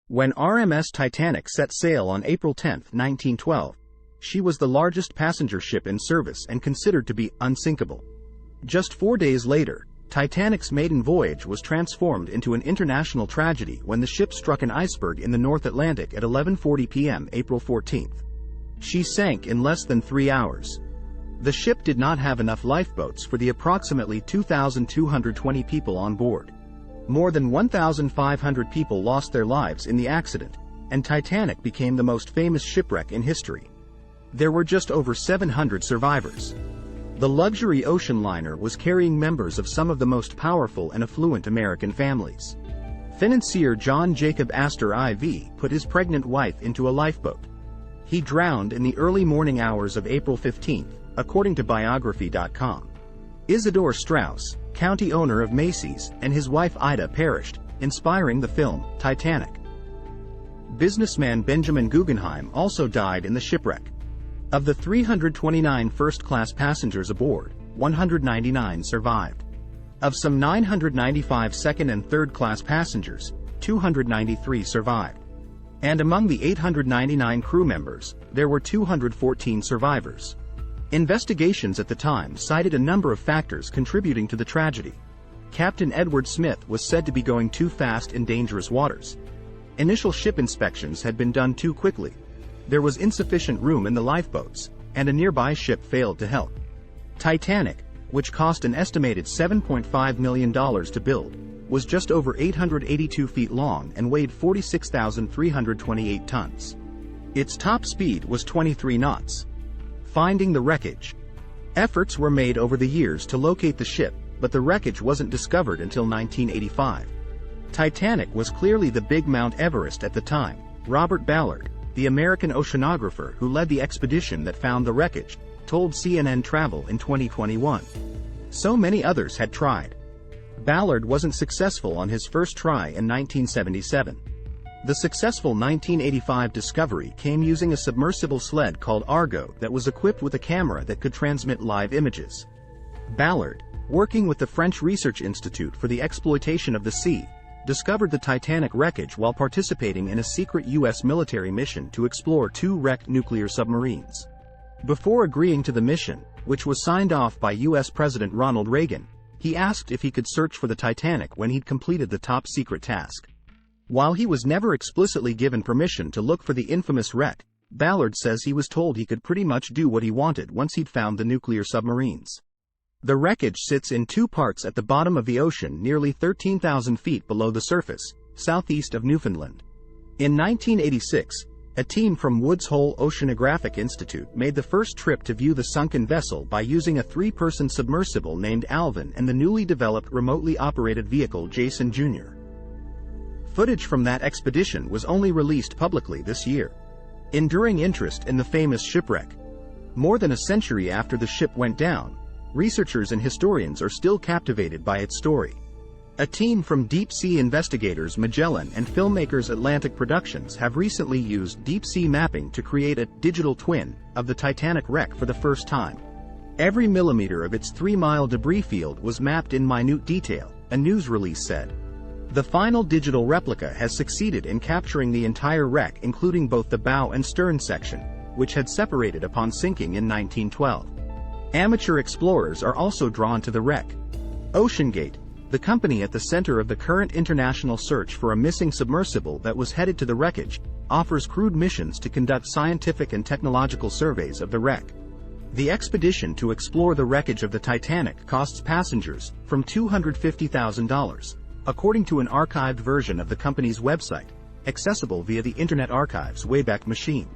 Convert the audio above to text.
When RMS Titanic set sail on April 10, 1912, she was the largest passenger ship in service and considered to be unsinkable. Just 4 days later, Titanic's maiden voyage was transformed into an international tragedy when the ship struck an iceberg in the North Atlantic at 11:40 p.m. April 14. She sank in less than 3 hours. The ship did not have enough lifeboats for the approximately 2,220 people on board. More than 1,500 people lost their lives in the accident, and Titanic became the most famous shipwreck in history. There were just over 700 survivors. The luxury ocean liner was carrying members of some of the most powerful and affluent American families. Financier John Jacob Astor IV put his pregnant wife into a lifeboat. He drowned in the early morning hours of April 15, according to biography.com. Isidore Straus, county owner of Macy's, and his wife Ida perished, inspiring the film Titanic. Businessman Benjamin Guggenheim also died in the shipwreck. Of the 329 first-class passengers aboard, 199 survived. Of some 995 second- and third-class passengers, 293 survived. And among the 899 crew members, there were 214 survivors. Investigations at the time cited a number of factors contributing to the tragedy. Captain Edward Smith was said to be going too fast in dangerous waters. Initial ship inspections had been done too quickly. There was insufficient room in the lifeboats, and a nearby ship failed to help. Titanic, which cost an estimated $7.5 million to build, was just over 882 feet long and weighed 46,328 tons. Its top speed was 23 knots. Finding the wreckage. Efforts were made over the years to locate the ship, but the wreckage wasn't discovered until 1985. Titanic was clearly the big Mount Everest at the time. Robert Ballard, the American oceanographer who led the expedition that found the wreckage, told CNN Travel in 2021. So many others had tried. Ballard wasn't successful on his first try in 1977. The successful 1985 discovery came using a submersible sled called Argo that was equipped with a camera that could transmit live images. Ballard, working with the French Research Institute for the Exploitation of the Sea, discovered the Titanic wreckage while participating in a secret U.S. military mission to explore 2 wrecked nuclear submarines. Before agreeing to the mission, which was signed off by U.S. President Ronald Reagan, he asked if he could search for the Titanic when he'd completed the top-secret task. While he was never explicitly given permission to look for the infamous wreck, Ballard says he was told he could pretty much do what he wanted once he'd found the nuclear submarines. The wreckage sits in 2 parts at the bottom of the ocean nearly 13,000 feet below the surface, southeast of Newfoundland. In 1986, a team from Woods Hole Oceanographic Institute made the first trip to view the sunken vessel by using a 3-person submersible named Alvin and the newly developed remotely operated vehicle Jason Jr. Footage from that expedition was only released publicly this year. Enduring interest in the famous shipwreck. More than a century after the ship went down, researchers and historians are still captivated by its story. A team from deep-sea investigators Magellan and filmmakers Atlantic Productions have recently used deep-sea mapping to create a digital twin of the Titanic wreck for the first time. Every millimeter of its 3-mile debris field was mapped in minute detail, a news release said. The final digital replica has succeeded in capturing the entire wreck, including both the bow and stern section, which had separated upon sinking in 1912. Amateur explorers are also drawn to the wreck. OceanGate, the company at the center of the current international search for a missing submersible that was headed to the wreckage, offers crewed missions to conduct scientific and technological surveys of the wreck. The expedition to explore the wreckage of the Titanic costs passengers from $250,000, according to an archived version of the company's website, accessible via the Internet Archive's Wayback Machine.